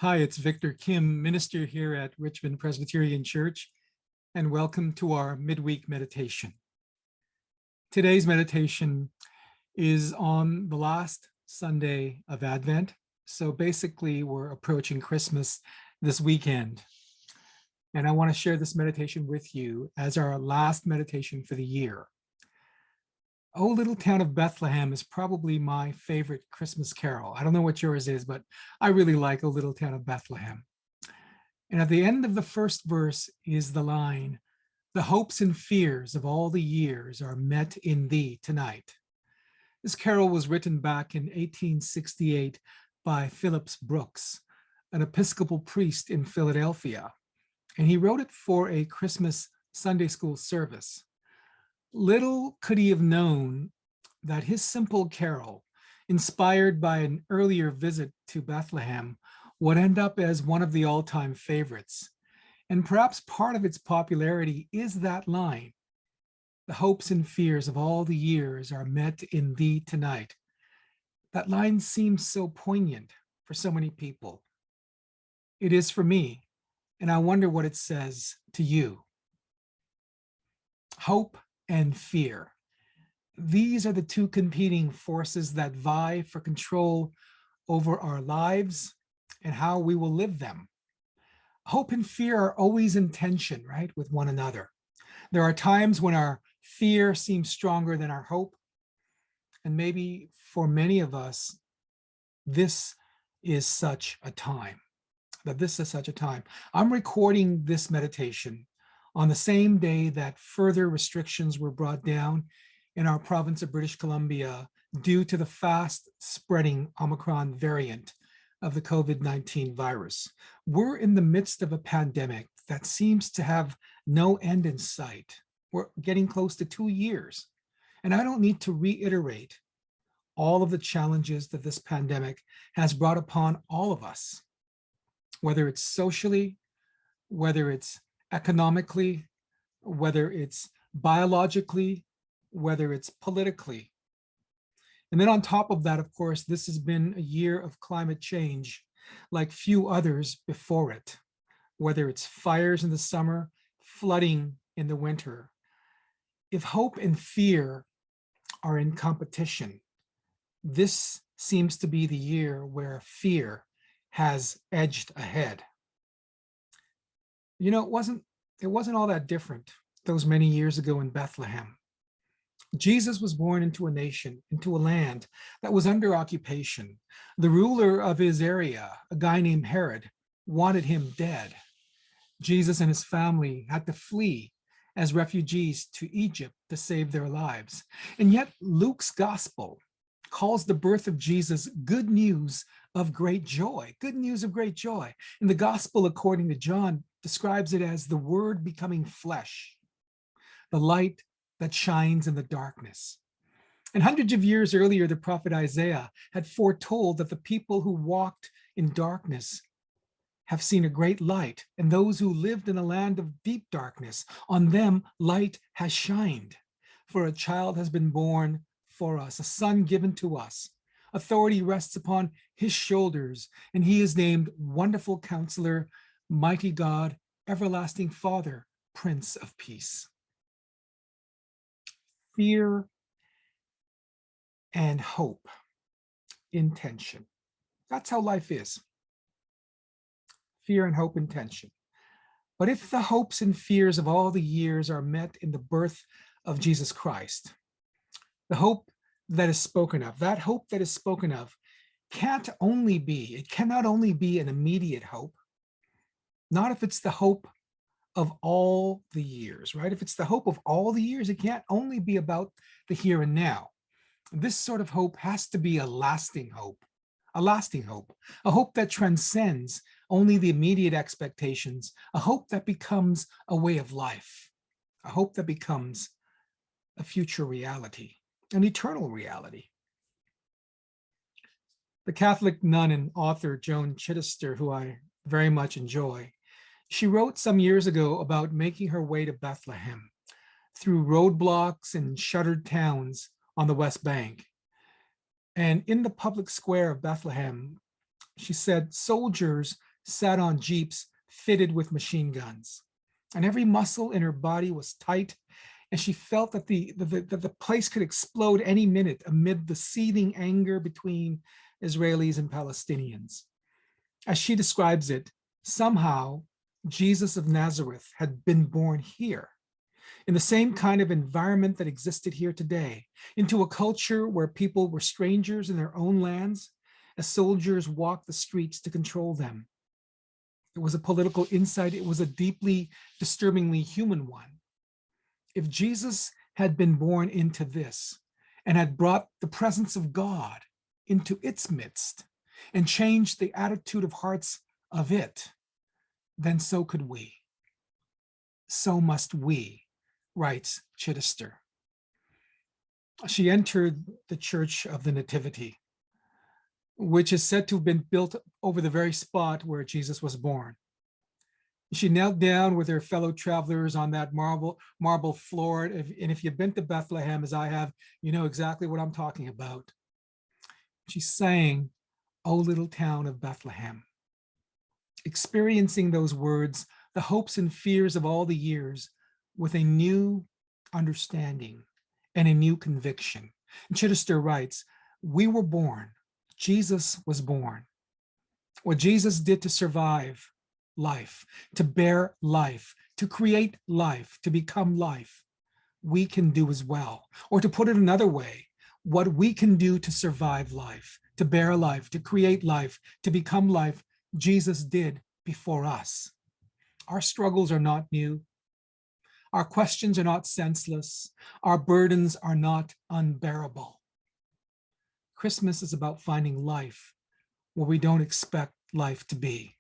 Hi, it's Victor Kim, minister here at Richmond Presbyterian Church, and welcome to our midweek meditation. Today's meditation is on the last Sunday of Advent. So basically, we're approaching Christmas this weekend. And I want to share this meditation with you as our last meditation for the year. Oh, Little Town of Bethlehem is probably my favorite Christmas carol. I don't know what yours is, but I really like Oh, Little Town of Bethlehem. And at the end of the first verse is the line, "The hopes and fears of all the years are met in thee tonight." This carol was written back in 1868 by Phillips Brooks, an Episcopal priest in Philadelphia. And he wrote it for a Christmas Sunday school service. Little could he have known that his simple carol, inspired by an earlier visit to Bethlehem, would end up as one of the all-time favorites. And perhaps part of its popularity is that line, "The hopes and fears of all the years are met in thee tonight." That line seems so poignant for so many people. It is for me, and I wonder what it says to you. Hope and fear. These are the two competing forces that vie for control over our lives and how we will live them. Hope and fear are always in tension, right, with one another. There are times when our fear seems stronger than our hope. And maybe for many of us, this is such a time. I'm recording this meditation on the same day that further restrictions were brought down in our province of British Columbia due to the fast spreading Omicron variant of the COVID-19 virus. We're in the midst of a pandemic that seems to have no end in sight. We're getting close to 2 years. And I don't need to reiterate all of the challenges that this pandemic has brought upon all of us, whether it's socially, whether it's economically, whether it's biologically, whether it's politically. And then on top of that, of course, this has been a year of climate change like few others before it, whether it's fires in the summer, flooding in the winter. If hope and fear are in competition, this seems to be the year where fear has edged ahead. You know, it wasn't all that different those many years ago in Bethlehem. Jesus was born into a nation, into a land that was under occupation. The ruler of his area, a guy named Herod, wanted him dead. Jesus and his family had to flee as refugees to Egypt to save their lives. And yet Luke's gospel calls the birth of Jesus good news of great joy, good news of great joy. And the gospel, according to John, describes it as the word becoming flesh, the light that shines in the darkness. And hundreds of years earlier, the prophet Isaiah had foretold that the people who walked in darkness have seen a great light, and those who lived in a land of deep darkness, on them light has shined. For a child has been born for us, a son given to us. Authority rests upon his shoulders, and he is named Wonderful Counselor, Mighty God, Everlasting Father, Prince of Peace. Fear and hope in tension. That's how life is. Fear and hope in tension. But if the hopes and fears of all the years are met in the birth of Jesus Christ, the hope that is spoken of, that hope that is spoken of cannot only be an immediate hope, not if it's the hope of all the years, right? If it's the hope of all the years, it can't only be about the here and now. This sort of hope has to be a lasting hope, a hope that transcends only the immediate expectations, a hope that becomes a way of life, a hope that becomes a future reality, an eternal reality. The Catholic nun and author Joan Chittister, who I very much enjoy, she wrote some years ago about making her way to Bethlehem through roadblocks and shuttered towns on the West Bank. And in the public square of Bethlehem, she said, soldiers sat on jeeps fitted with machine guns. And every muscle in her body was tight, and she felt that the place could explode any minute amid the seething anger between Israelis and Palestinians. As she describes it, somehow Jesus of Nazareth had been born here, in the same kind of environment that existed here today, into a culture where people were strangers in their own lands as soldiers walked the streets to control them. It was a political insight. It was a deeply, disturbingly human one. If Jesus had been born into this and had brought the presence of God into its midst and changed the attitude of hearts of it, then so could we. So must we, writes Chittister. She entered the Church of the Nativity, which is said to have been built over the very spot where Jesus was born. She knelt down with her fellow travelers on that marble floor. And if you've been to Bethlehem, as I have, you know exactly what I'm talking about. She sang, "O Little Town of Bethlehem," experiencing those words, the hopes and fears of all the years, with a new understanding and a new conviction. And Chittister writes, "We were born. Jesus was born. What Jesus did to survive life, to bear life, to create life, to become life, we can do as well." Or to put it another way, what we can do to survive life, to bear life, to create life, to become life, Jesus did before us. Our struggles are not new. Our questions are not senseless. Our burdens are not unbearable. Christmas is about finding life where we don't expect life to be.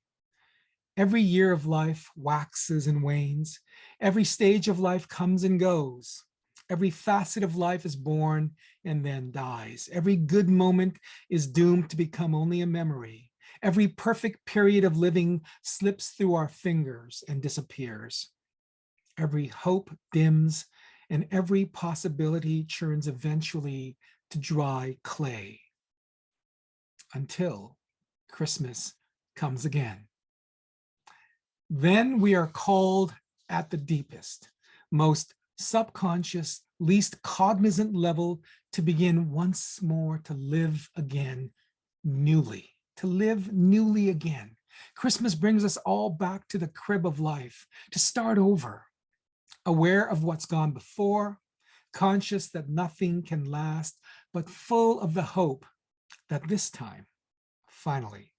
Every year of life waxes and wanes. Every stage of life comes and goes. Every facet of life is born and then dies. Every good moment is doomed to become only a memory. Every perfect period of living slips through our fingers and disappears. Every hope dims, and every possibility churns eventually to dry clay, until Christmas comes again. Then we are called at the deepest, most subconscious, least cognizant level to begin once more to live again newly, to live newly again. Christmas brings us all back to the crib of life, to start over, aware of what's gone before, conscious that nothing can last, but full of the hope that this time, finally,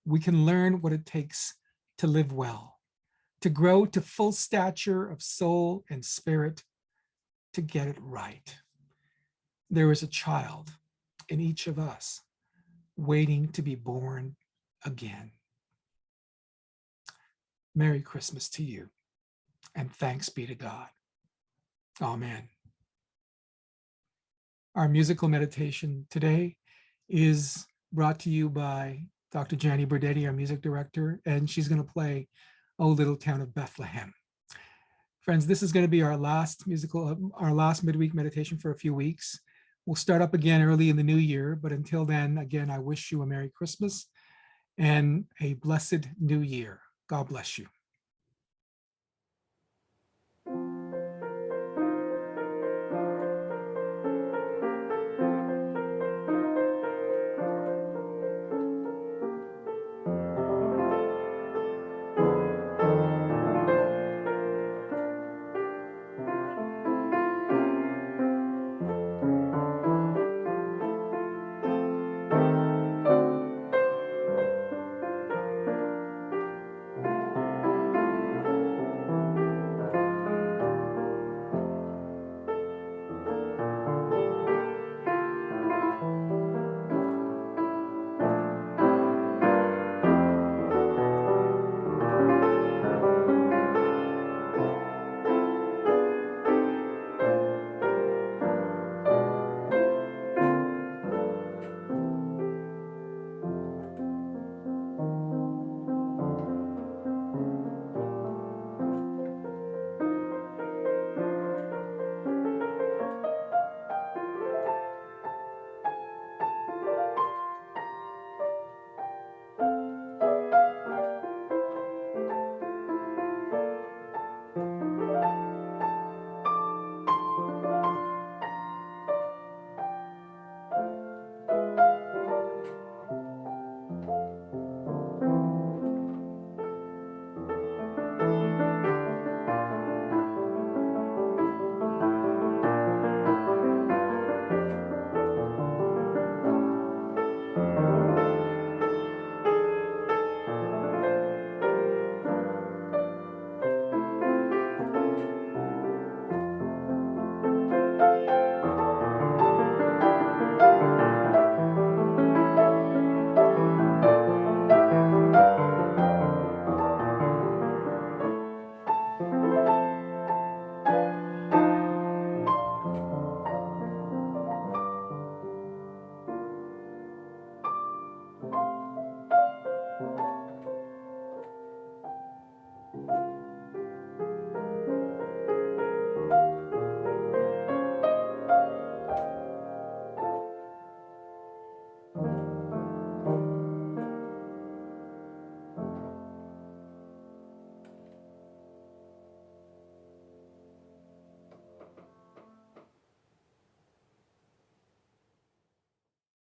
we can learn what it takes to live well, to grow to full stature of soul and spirit, to get it right. There is a child in each of us waiting to be born again. Merry Christmas to you, and thanks be to God. Amen. Our musical meditation today is brought to you by Dr. Jannie Burdeti, our music director, and she's going to play "O Little Town of Bethlehem." Friends, this is going to be our last midweek meditation for a few weeks. We'll start up again early in the new year, but until then, again, I wish you a Merry Christmas and a blessed new year. God bless you.